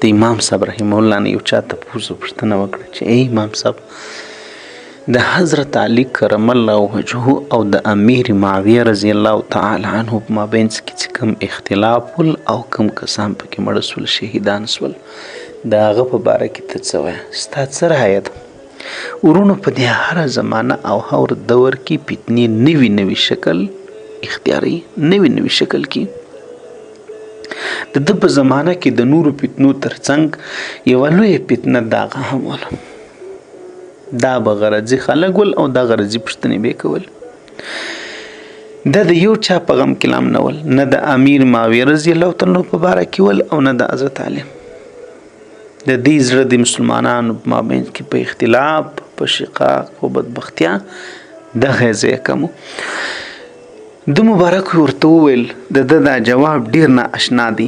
د امام صاحب رحمه الله نه یو چا تپوس پوښتنه وکړه چې ای امام صاحب د حضرت علی کرم الله وجهه او د امیر معاویه رضی الله تعالی عنه په مابین کې کوم اختلاف ول او کوم کسان پکې مړه سول شهیدان سول د هغه په باره کې ته څه وایې ستا څه رایه ده ورونو په دې هره زمانه او هر دور کې فتنې نوي شکل اختیاري نوي شکل کې د ده په زمانه کې د نورو فتنو ترڅنګ یوه لویه فتنه د هغه هم وله دا به غرضي خلک ول او دا غرضي پوښتنې به یې کول دا د یو چا په غم کې لام نه ول نه د امیر معاویه رضی الله تعالی په باره کې ول او نه د حضرت علی د دې زړه د مسلمانانو په مابین کې په اختلاف په شقاق په بدبختیا دغه ځای کمو د مبارک ورته وویل د ده دا جواب ډیر نا اشنا دی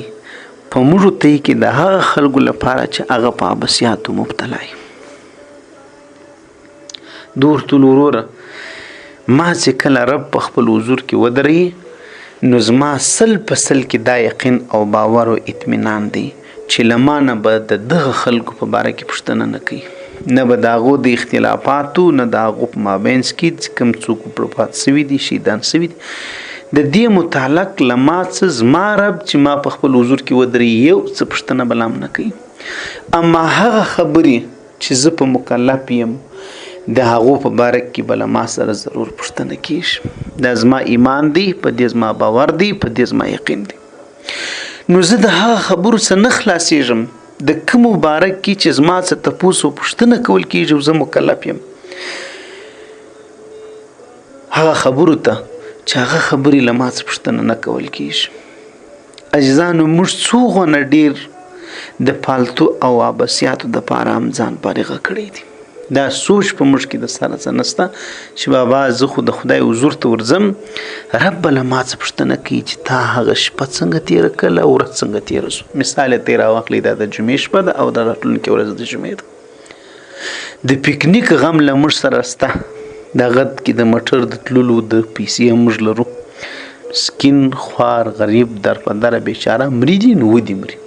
په موږ ته کې د هغه خلکو لپاره چې هغه په عباسیاتو مبتلا وي دور ټول وروره ما چې کله رب په خپل حضور کې ودرې نو زما سل په سل کې دا یقین او باور او اطمینان دی چې لمانه به د دغه خلکو په باره کې پوښتنه نه کوي نه به د هغو د اختلافاتو نه د هغو په مابینځ کې کوم څوک وفات سوي دي شهیدان سوي دي د دې متعلق لما څه زما رب چې ما په خپل حضور کې ودرې یو څه پوښتنه بلام نه کوي اما هغه خبرې چې زه په مکلف یم د هغو په باره کې بله ما سره ضرور پوښتنه کیږي دا زما ایمان دی په دې زما باور دی په دې زما یقین دی نو زه د هغه خبرو څخه نه خلاصېږم د کومو باره کې چې زما څه تپوس او پوښتنه کول کیږي او زه مکلف یم هغه خبرو ته چې هغه خبرې له ما څه پوښتنه نه کول کیږي عزیزانو موږ څو غونه ډېر د پالتو او عباسیاتو دپاره هم ځان فارغه کړی دي دا سوچ په موږ کې د سره څه نشته چې بابا زه خو د خدای حضور ته ورځم رب به له ما څه پوښتنه کوي چې تا هغه شپه څنګه تېره کړله او ورځ څنګه تېره شو مثال یې ترې راواخلئ دا د جمعې شپه ده او د راتلونکې ورځ د جمعې ده د پکنیک غم له موږ سره شته دغه کې د موټر د تللو د پیسې هم موږ لرو مسکین خوار غریب درپدره بیچاره مري دي نو ودي مري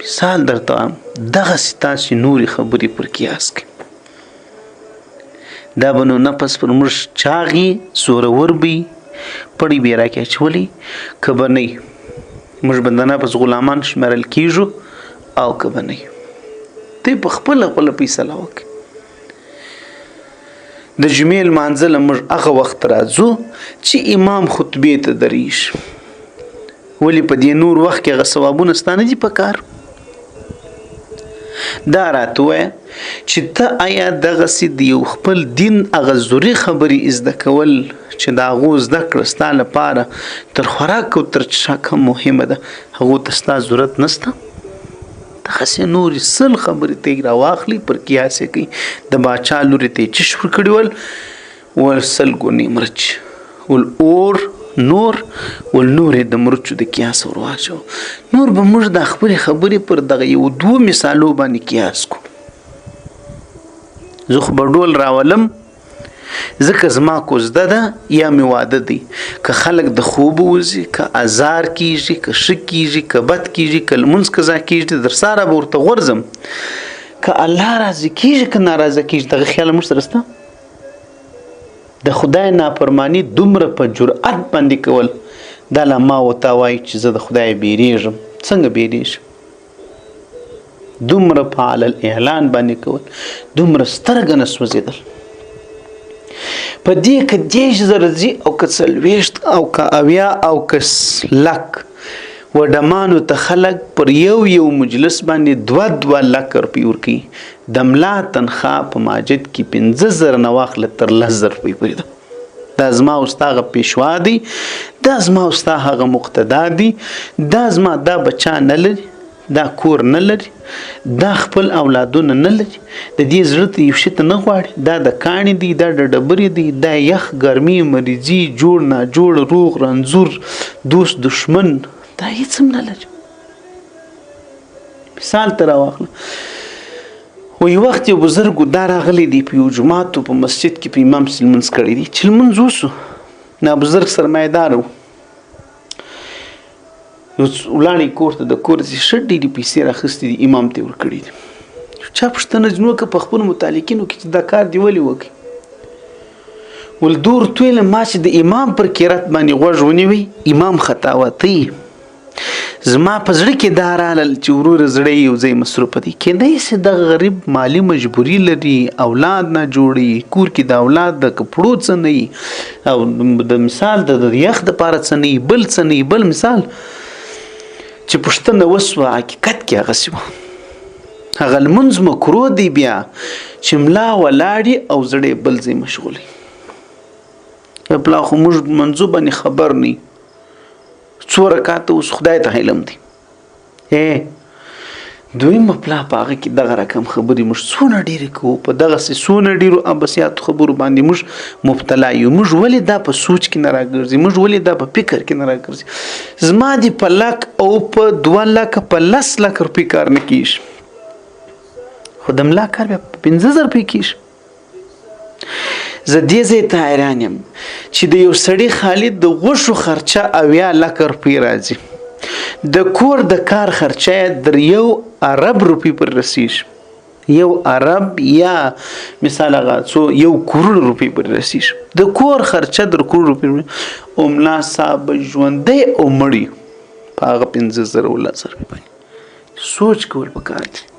مثال درته دغسې تاسې نورې خبرې پر قیاس کوي دا به نو نفس پر موږ چاغي زورور بي پړی به یې راکې اچولي که به نه موږ به د نفس غلامان شمېرل کېږو او که به نه ته په خپله فیصله وکړي د جمعې لمانځه له موږ هغه وخت راځو چې امام خطبې ته درېږي ولې په دې نور وخت کې هغه ثوابونه ستا نه دي په کار دا راته وایه چې ته آیا دغسې د یو خپل دین هغه ضروري خبرې زده کول چې د هغو زده کړه ستا لپاره تر خوراک او تر څښاک هم مهمه ده هغو ته ستا ضرورت نشته دغسې نورې سل خبرې ته یې راواخلي پر قیاس یې کوي د باچا لورې ته یې چش ورکړي ول سل ګونې مرچ ول اور نور ول نورې د مرچو د قیاس ور واچو نور به موږ د خپلې خبرې پر دغه یو دوه مثالو باندې قیاس کو زه خو به ډول راولم ځکه زما کوزده ده یا مې واده دی که خلک د خوب وځي که ازار کیږي که ښه کیږي که بد کیږي که لمونځ قضا کیږي در سره به ورته غورځم که الله راضي کیږي که ناراضه کیږي دغه خیال موږ سره شته د خدای نافرمانی دومره په جرأت باندې کول دا له ما ورته وایي چې زه د خدای بیریږم څنګه بیریږم دومره په علل اعلان باندې کول دومره سترګه نه سوځېدل په دې که 10,000 ځي او که 40 او که 80 او که لک وډمانو ته خلک پر یو مجلس باندې 2 لک روپۍ ورکوي د ملا تنخوا په ماجد کې 15,000 نه واخله تر 10,000 روپۍ پورې ده دا زما او ستا هغه پیشوا دی دا زما او ستا هغه مقتدا دی دا زما دا بچا نه لري دا کور نه لري دا خپل اولادونه نه لري د دې زړه ته یو شي ته نه غواړي دا د کاڼي دی دا د ډبرې دی دا یخ ګرمي مریضي جوړ ناجوړ روغ رنځور دوست دشمن دا هیڅ هم نه لري مثال ته راواخله وی وخت یو بزرګو دا راغلی دی په یو جومات په مسجد کې په امام پسې لمونځ کړی دی چې لمونځ وسو نا بزرګ سرمایه‌دار و ولاړې کور ته د کور څخه ښه ډېرې پیسې راخیستې دي امام ته یې ورکړي دي چا پوښتنه ځینې وکړه په خپلو متعلقینو کې چې دا کار دې ولې وکړي ول دور تویله ما چې د امام پر قرات باندې غوږ ونیوی امام خطاوتی زما په زړه کې دا راغلل چې وروره زړه یو ځای مصروفه دی کیدای شي د غریب مالی مجبوري لري اولاد نه جوړي کور کې د اولاد د کپړو څه نه او د مثال د یخ د پاره څه نه بل څه نه بل مثال چې پښتنه وسوه حقیقت کې هغه سی هغه لمونځ مکرو دی بیا چې ملا ولاړې او زړه بل ځای مشغولي بلا خو موږ منځو باندې خبر نه څو رکعات اوس خدای ته علم دی دویم پلا پاغه کې دغه رقم خبرې موږ څونه ډېرې کوو په دغه څونه ډېرو ابسیات خبرو باندې موږ مبتلا یو موږ ولې دا په سوچ کې نه راګرځي موږ ولې دا په فکر کې نه راګرځي زما دی په لک او په 2 لک په 10 لک روپۍ کار نه کیږي خو د ملا کار بیا په 15,000 روپۍ کیږي زه دې ځای ته حیران یم چې د یو سړي خالي د غوښو خرچه 80 لک روپۍ راځي د کور د کار خرچه در 1 ارب روپۍ پر رسیږي 1 ارب یا مثال هغه څو 1 کروڑ روپۍ پر رسیږي د کور خرچه در کروڑ روپۍ ملا صاحب ژوندی او مړی په هغه 15,000 روپۍ باندې سوچ کول پکار دي